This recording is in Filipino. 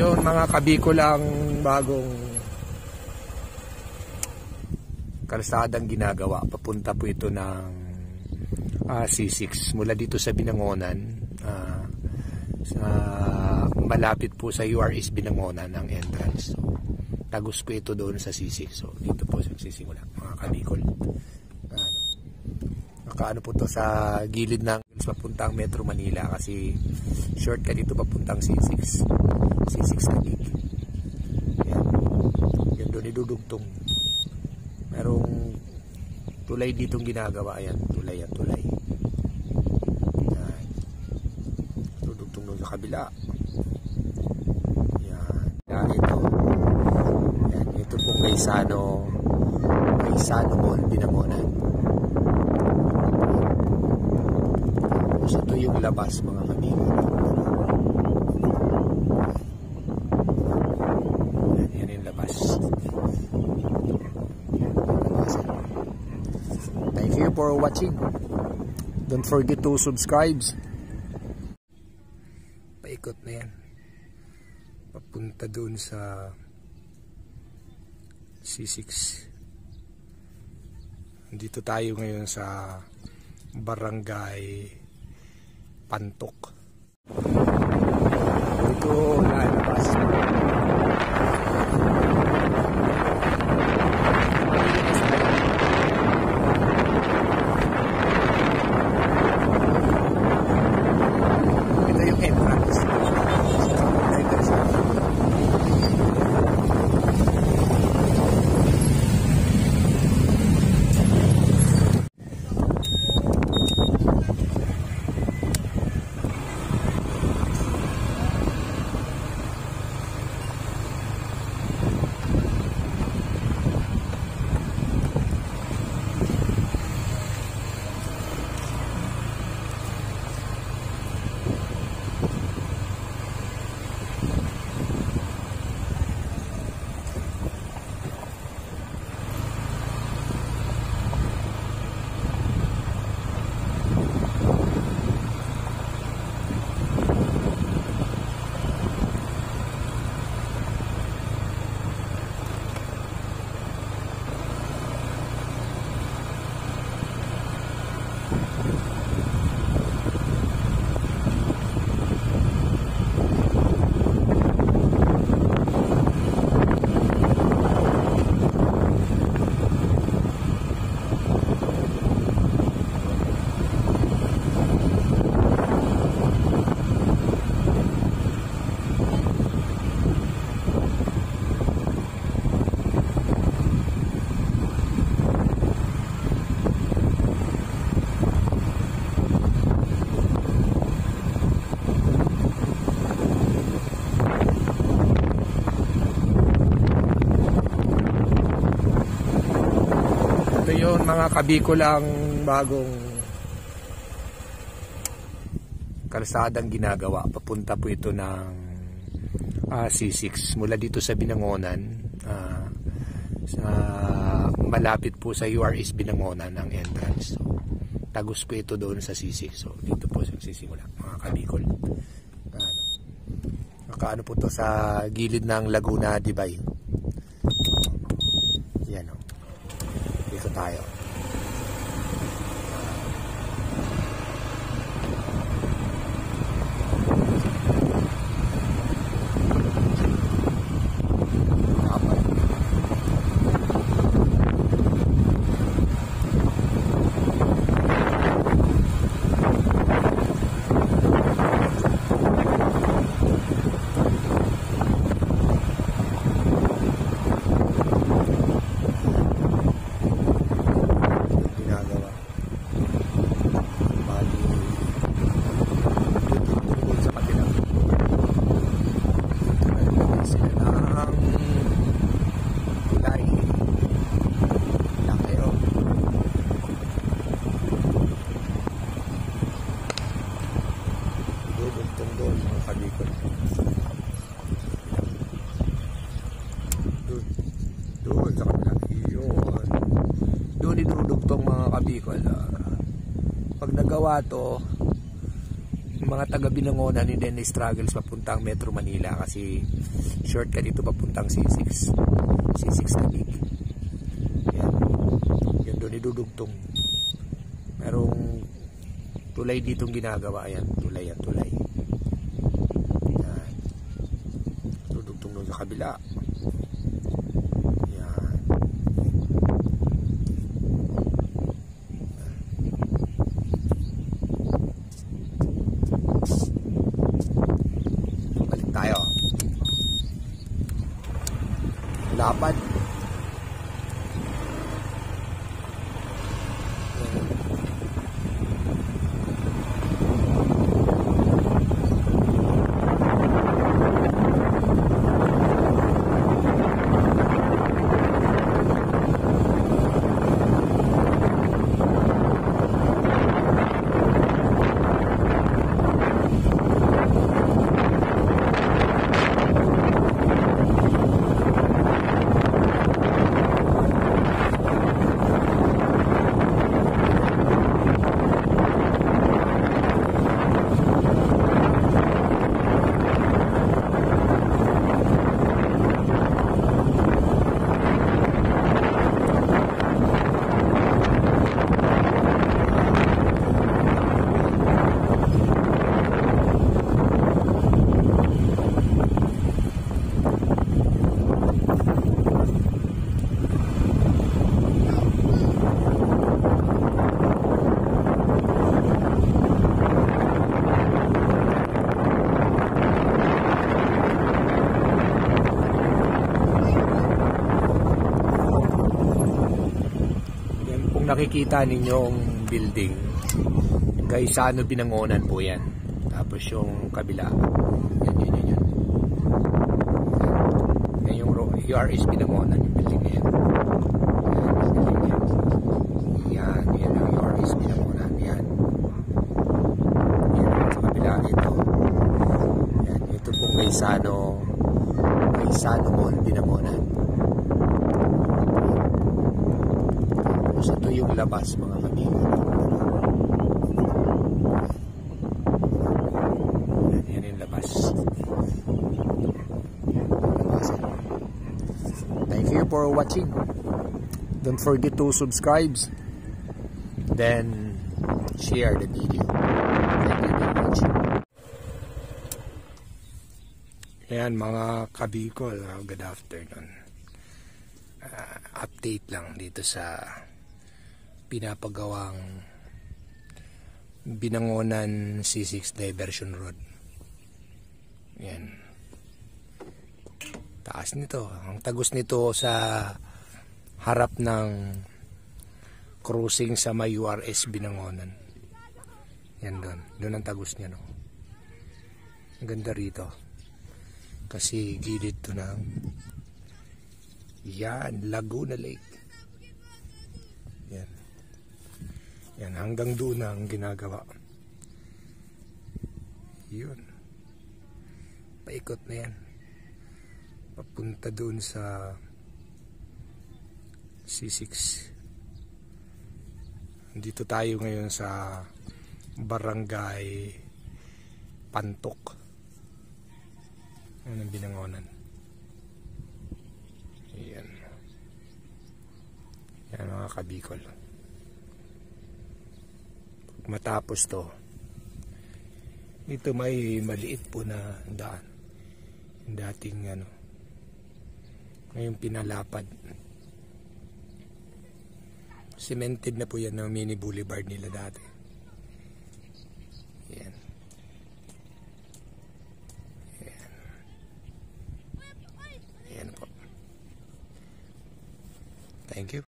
yun mga kabikol, ang bagong kalsadang ginagawa. Papunta po ito ng C6 mula dito sa Binangonan, malapit po sa URS Binangonan ang entrance. So, tagos po ito doon sa C6. So dito po sisimula mga kabikol. Nakaano po to sa gilid ng papuntang Metro Manila, kasi shortcut dito papuntang C6 Taguig. Yan doon idudugtong. Merong tulay ditong ginagawa. Ayan, tulay. Yan. Dudugtong doon sa kabila. Yan ito. Yan, ito pong Gaisano Mall, Binangonan. So ito yung labas mga kabikol. Yan yung labas. Thank you for watching. Don't forget to subscribe. Paikot na yan. Papunta doon sa C6. Dito tayo ngayon sa Barangay Pantok. Dito lalabas. Ito yung entrance. Yun mga kabikol, ang bagong kalsadang ginagawa. Papunta po ito ng C6 mula dito sa Binangonan, malapit po sa URS Binangonan ang entrance. So, tagos po ito doon sa C6. So dito po sisimula mga kabikol. Nakaano po to sa gilid ng Laguna Dibay. Yan o. Dito tayo. Doon idudugtong mga kabikol. Pag nagawa to, Yung mga taga Binangonan hindi na struggles papuntang Metro Manila kasi shortcut ito papuntang C6 Taguig. Yan. Yan doon idudugtong. Merong tulay ditong ginagawa. Ayan, tulay yan, tulay. Yan. Dudugtong doon sa kabila. Yan. Balik tayo. Lapad. Nakikita ninyong building Gaisano Binangonan po yan. Tapos yung kabila yan. Yan yung URS Binangonan, yung building na yan. Yan ang URS Binangonan. Yan sa kabila ito. Yan, ito pong Gaisano Mall Binangonan. Ito yung labas mga kaibigan. Yan yung labas. Thank you for watching. Don't forget to subscribe. Then share the video. Thank you very much. Ayan mga kabikol, good afternoon. Update lang dito sa pinapagawang Binangonan C6 Diversion Road. Yan. Taas nito. Ang tagos nito sa harap ng crossing sa may URS Binangonan. Yan doon. Doon ang tagos niya, no. Ang ganda rito. Kasi gilid to ng yan, Laguna Lake. Yan. Yan, hanggang doon na ang ginagawa. Yun. Paikot na yan. Papunta doon sa C6. Dito tayo ngayon sa Barangay Pantok. Yan ang Binangonan. Yan. Yan mga kabikol. Matapos to, dito may maliit po na daan, dating ngayon pinalapad, cemented na po yan ng mini boulevard nila dati. Yan. Yan po. Thank you.